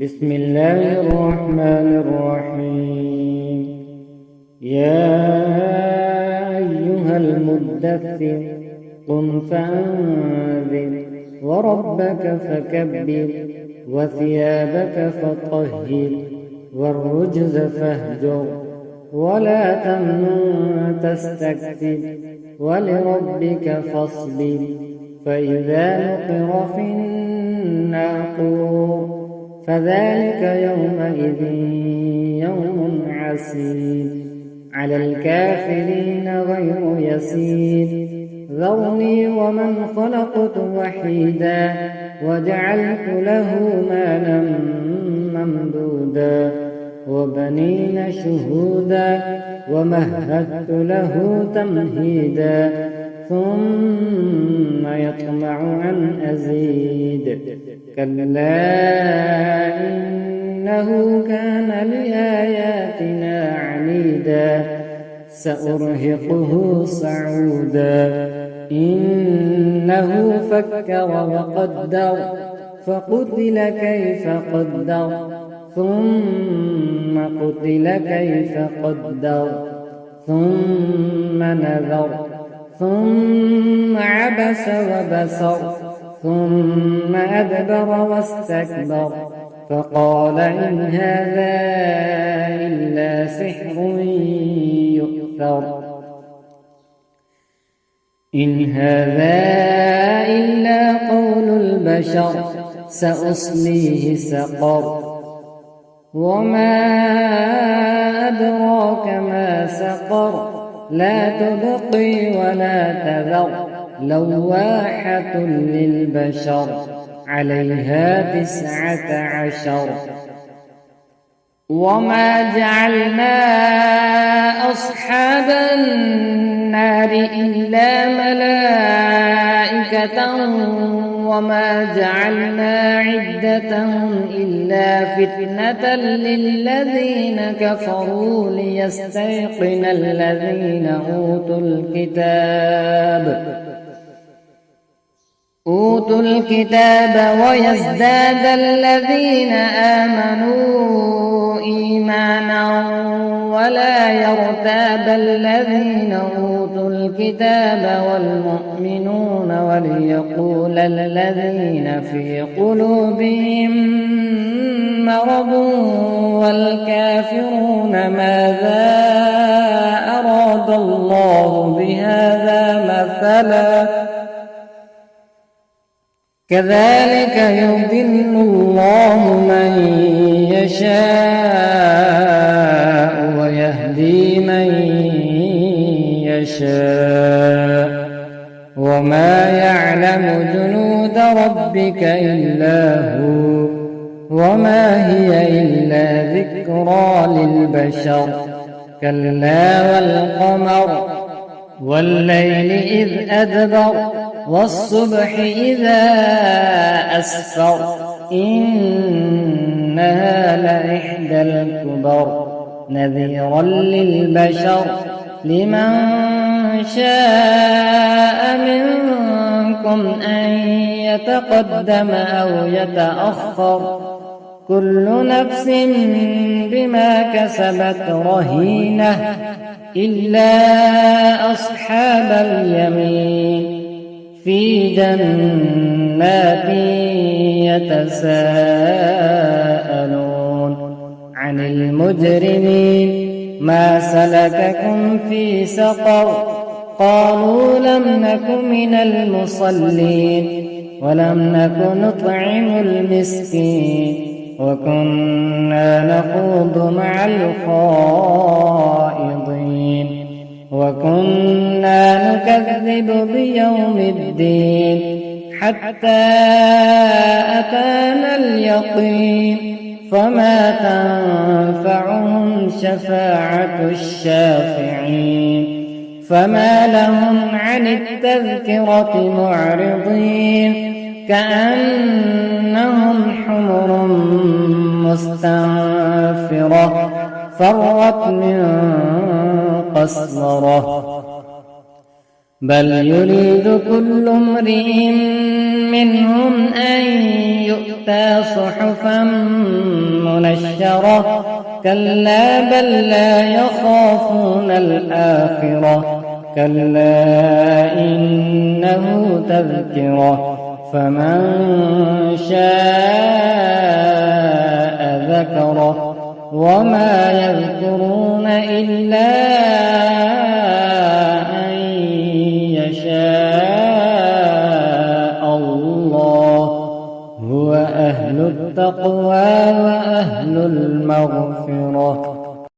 بسم الله الرحمن الرحيم. يا أيها المدثر قم فأنذر وربك فكبر وثيابك فطهر والرجز فاهجر ولا تمنن تستكثر ولربك فاصبر فإذا نقر في الناقور فذلك يومئذ يوم عسير على الكافرين غير يسير. ذرني ومن خلقت وحيدا وجعلت له مالا ممدودا وبنين شهودا ومهدت له تمهيدا ثم يطمع أن أزيد كلا إنه كان لآياتنا عنيدا سأرهقه صعودا إنه فكر وقدر فقتل كيف قدر ثم قتل كيف قدر ثم نذر ثم عبس وبسر ثم أدبر واستكبر فقال إن هذا إلا سحر يؤثر إن هذا إلا قول البشر سأصليه سقر وما أدراك ما سقر لا تبقي ولا تذر لواحة للبشر عليها 19 وما جعلنا أصحاب النار إلا ملائكة وما جعلنا عدتهم إلا فتنة للذين كفروا ليستيقن الذين أوتوا الكتاب ويزداد الذين آمنوا إيمانا ولا يرتاب الذين أوتوا الكتاب والمؤمنون وليقول الذين في قلوبهم مرض والكافرون ماذا أراد الله بهذا مثلا كذلك يضل الله من يشاء ويهدي من يشاء وما يعلم جنود ربك إلا هو وما هي إلا ذكرى للبشر كلا والقمر والليل إذ أدبر والصبح إذا أسفر إنها لإحدى الكبر نذيرا للبشر لمن شاء منكم أن يتقدم أو يتأخر كل نفس بما كسبت رهينة إلا أصحاب اليمين في جنات يتساءلون عن المجرمين ما سلككم في سقر قالوا لم نك من المصلين ولم نك نطعم المسكين وكنا نخوض مع الخائضين وكنا نكذب بيوم الدين حتى أتانا اليقين فما تنفعهم شفاعة الشافعين فما لهم عن التذكرة معرضين كأنهم حمر مستنفرة فرت من قسورة بل يريد كل امرئ منهم أن يؤتى صحفا منشرة كلا بل لا يخافون الآخرة كلا إنه تذكرة فمن شاء ذكره وما يذكرون إلا أن يشاء الله هو أهل التقوى وأهل المغفرة